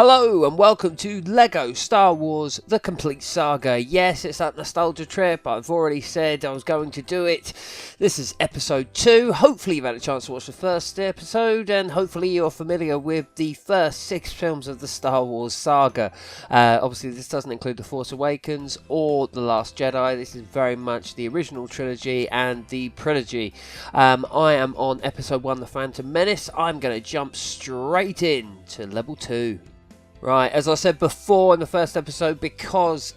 Hello and welcome to LEGO Star Wars The Complete Saga. Yes, it's that nostalgia trip. I've already said I was going to do it. This is episode 2. Hopefully you've had a chance to watch the first episode and hopefully you're familiar with the first 6 films of the Star Wars saga. Obviously this doesn't include The Force Awakens or The Last Jedi. This is very much the original trilogy and the Trilogy. I am on episode 1, The Phantom Menace. I'm going to jump straight in to level 2. Right, as I said before in the first episode, because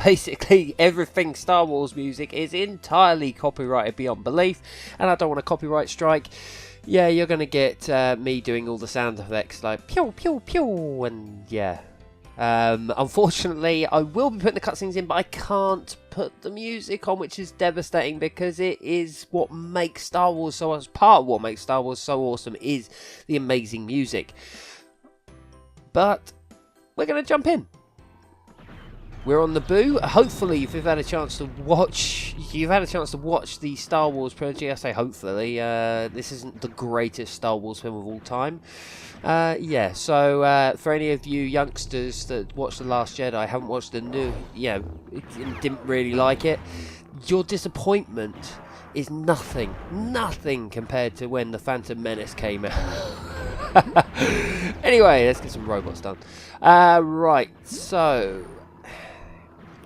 basically everything Star Wars music is entirely copyrighted beyond belief, and I don't want a copyright strike, yeah, you're going to get me doing all the sound effects like pew, pew, pew, and yeah. Unfortunately, I will be putting the cutscenes in, but I can't put the music on, which is devastating because it is what makes Star Wars so awesome. Part of what makes Star Wars so awesome is the amazing music. But we're going to jump in. We're on Naboo. Hopefully, if you've had a chance to watch, the Star Wars trilogy. I say hopefully. This isn't the greatest Star Wars film of all time. Yeah. So for any of you youngsters that watched The Last Jedi, haven't watched the new, didn't really like it, your disappointment is nothing compared to when The Phantom Menace came out. Anyway, let's get some robots done. Right, so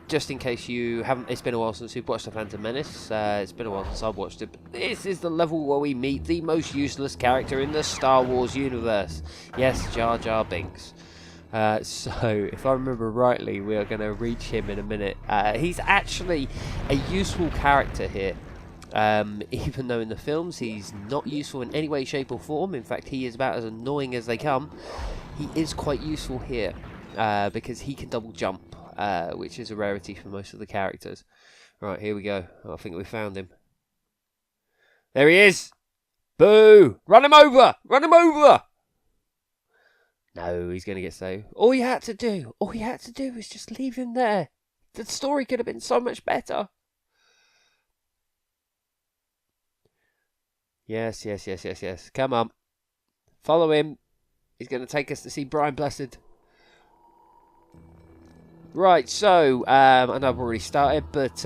just in case you haven't, it's been a while since you've watched The Phantom Menace. It's been a while since I've watched it. But this is the level where we meet the most useless character in the Star Wars universe. Yes, Jar Jar Binks. So, if I remember rightly, we are going to reach him in a minute. He's actually a useful character here. Even though in the films he's not useful in any way, shape or form. In fact, he is about as annoying as they come. He is quite useful here because he can double jump, which is a rarity for most of the characters. Right, here we go. I think we found him. There he is! Boo! Run him over! Run him over! No, he's going to get saved. All you had to do was just leave him there. The story could have been so much better. Yes. Come on. Follow him. He's going to take us to see Brian Blessed. Right, so, I know I've already started, but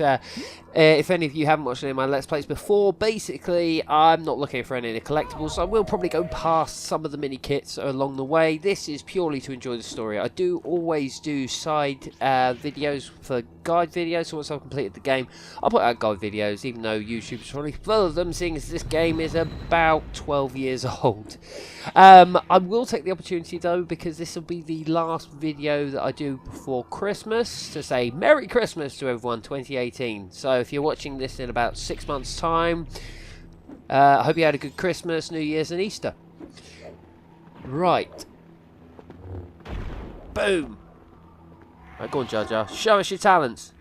if any of you haven't watched any of my Let's Plays before, basically, I'm not looking for any of the collectibles, so I will probably go past some of the mini-kits along the way. This is purely to enjoy the story. I do always do side videos for guide videos, so once I've completed the game, I'll put out guide videos, even though YouTube's probably full of them, seeing as this game is about 12 years old. I will take the opportunity, though, because this will be the last video that I do before Christmas, to say Merry Christmas to everyone 2018. So if you're watching this in about 6 months time, I hope you had a good Christmas, New Year's and Easter. Right. Boom. Right, go on, Jar Jar. Show us your talents.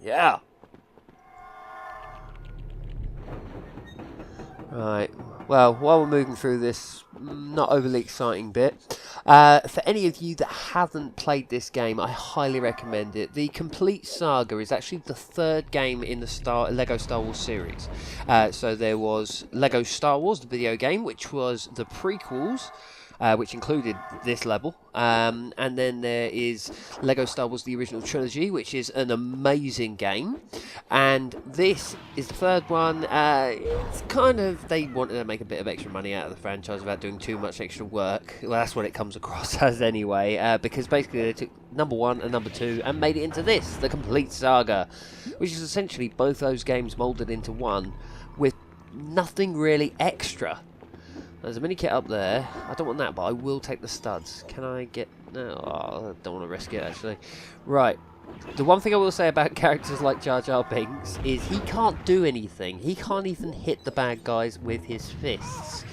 Yeah. Right. Well, while we're moving through this not overly exciting bit, for any of you that haven't played this game, I highly recommend it. The Complete Saga is actually the 3rd game in the LEGO Star Wars series. So there was LEGO Star Wars, the video game, which was the prequels, which included this level, and then there is LEGO Star Wars The Original Trilogy, which is an amazing game, and this is the 3rd one. It's kind of, they wanted to make a bit of extra money out of the franchise without doing too much extra work. Well, that's what it comes across as anyway, because basically they took number 1 and number 2 and made it into this, the Complete Saga, which is essentially both those games moulded into one with nothing really extra. There's a mini kit up there. I don't want that, but I will take the studs. Can I get... No, I don't want to risk it, actually. Right. The one thing I will say about characters like Jar Jar Binks is he can't do anything. He can't even hit the bad guys with his fists.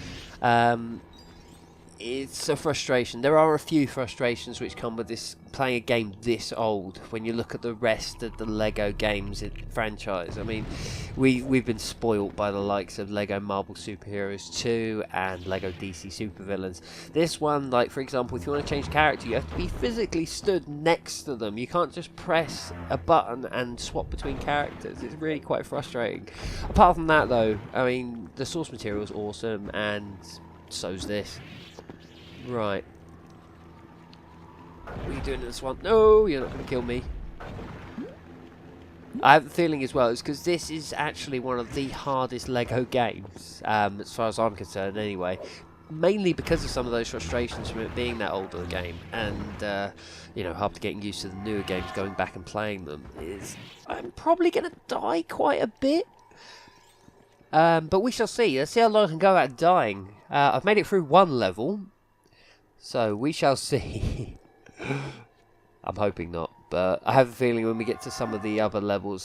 It's a frustration. There are a few frustrations which come with this playing a game this old when you look at the rest of the LEGO games franchise. I mean, we've been spoilt by the likes of LEGO Marvel Superheroes 2 and LEGO DC Supervillains. This one, like for example, if you want to change character, you have to be physically stood next to them. You can't just press a button and swap between characters. It's really quite frustrating. Apart from that though, I mean, the source material is awesome and so's this. Right. What are you doing in this one? No, you're not going to kill me. I have the feeling as well, it's because this is actually one of the hardest Lego games, as far as I'm concerned anyway. Mainly because of some of those frustrations from it being that older game, and you know, after getting used to the newer games, going back and playing them, I'm probably going to die quite a bit. But we shall see. Let's see how long I can go without dying. I've made it through one level, so we shall see. I'm hoping not, but I have a feeling when we get to some of the other levels,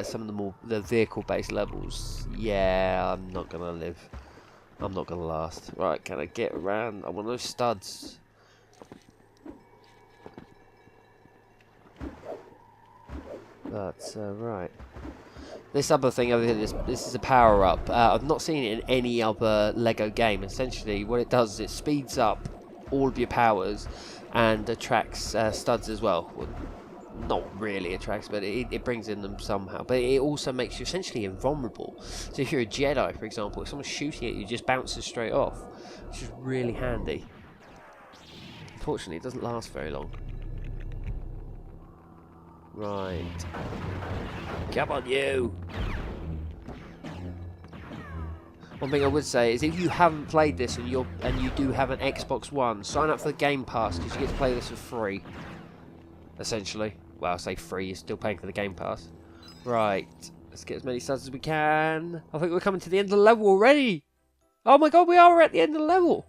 some of the vehicle-based levels, yeah, I'm not gonna live. I'm not gonna last. Right, can I get around? I want those studs. That's right. This other thing over here, this is a power-up. I've not seen it in any other Lego game. Essentially, what it does is it speeds up all of your powers and attracts studs as well. Not really attracts, but it brings in them somehow. But it also makes you essentially invulnerable. So if you're a Jedi, for example, if someone's shooting at you, it just bounces straight off, which is really handy. Unfortunately, it doesn't last very long. Right. Come on, you! One thing I would say is if you haven't played this and you do have an Xbox One, sign up for the Game Pass because you get to play this for free. Essentially. Well, I say free, you're still paying for the Game Pass. Right. Let's get as many studs as we can. I think we're coming to the end of the level already. Oh my god, we are at the end of the level.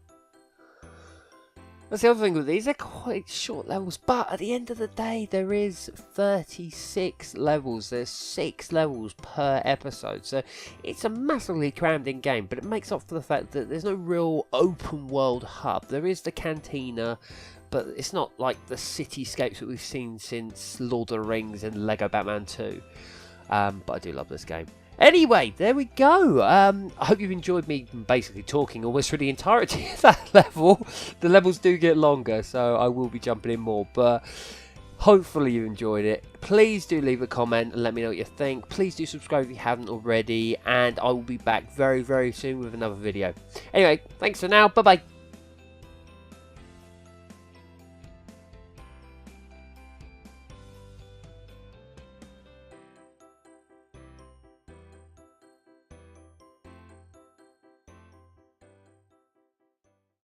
That's the other thing with these, they're quite short levels, but at the end of the day, there is 36 levels. There's 6 levels per episode, so it's a massively crammed in game, but it makes up for the fact that there's no real open world hub. There is the cantina, but it's not like the cityscapes that we've seen since Lord of the Rings and Lego Batman 2. But I do love this game. Anyway, there we go. I hope you've enjoyed me basically talking almost through the entirety of that level. The levels do get longer, so I will be jumping in more, but hopefully you enjoyed it. Please do leave a comment and let me know what you think. Please do subscribe if you haven't already, and I will be back very, very soon with another video. Anyway, thanks for now. Bye-bye.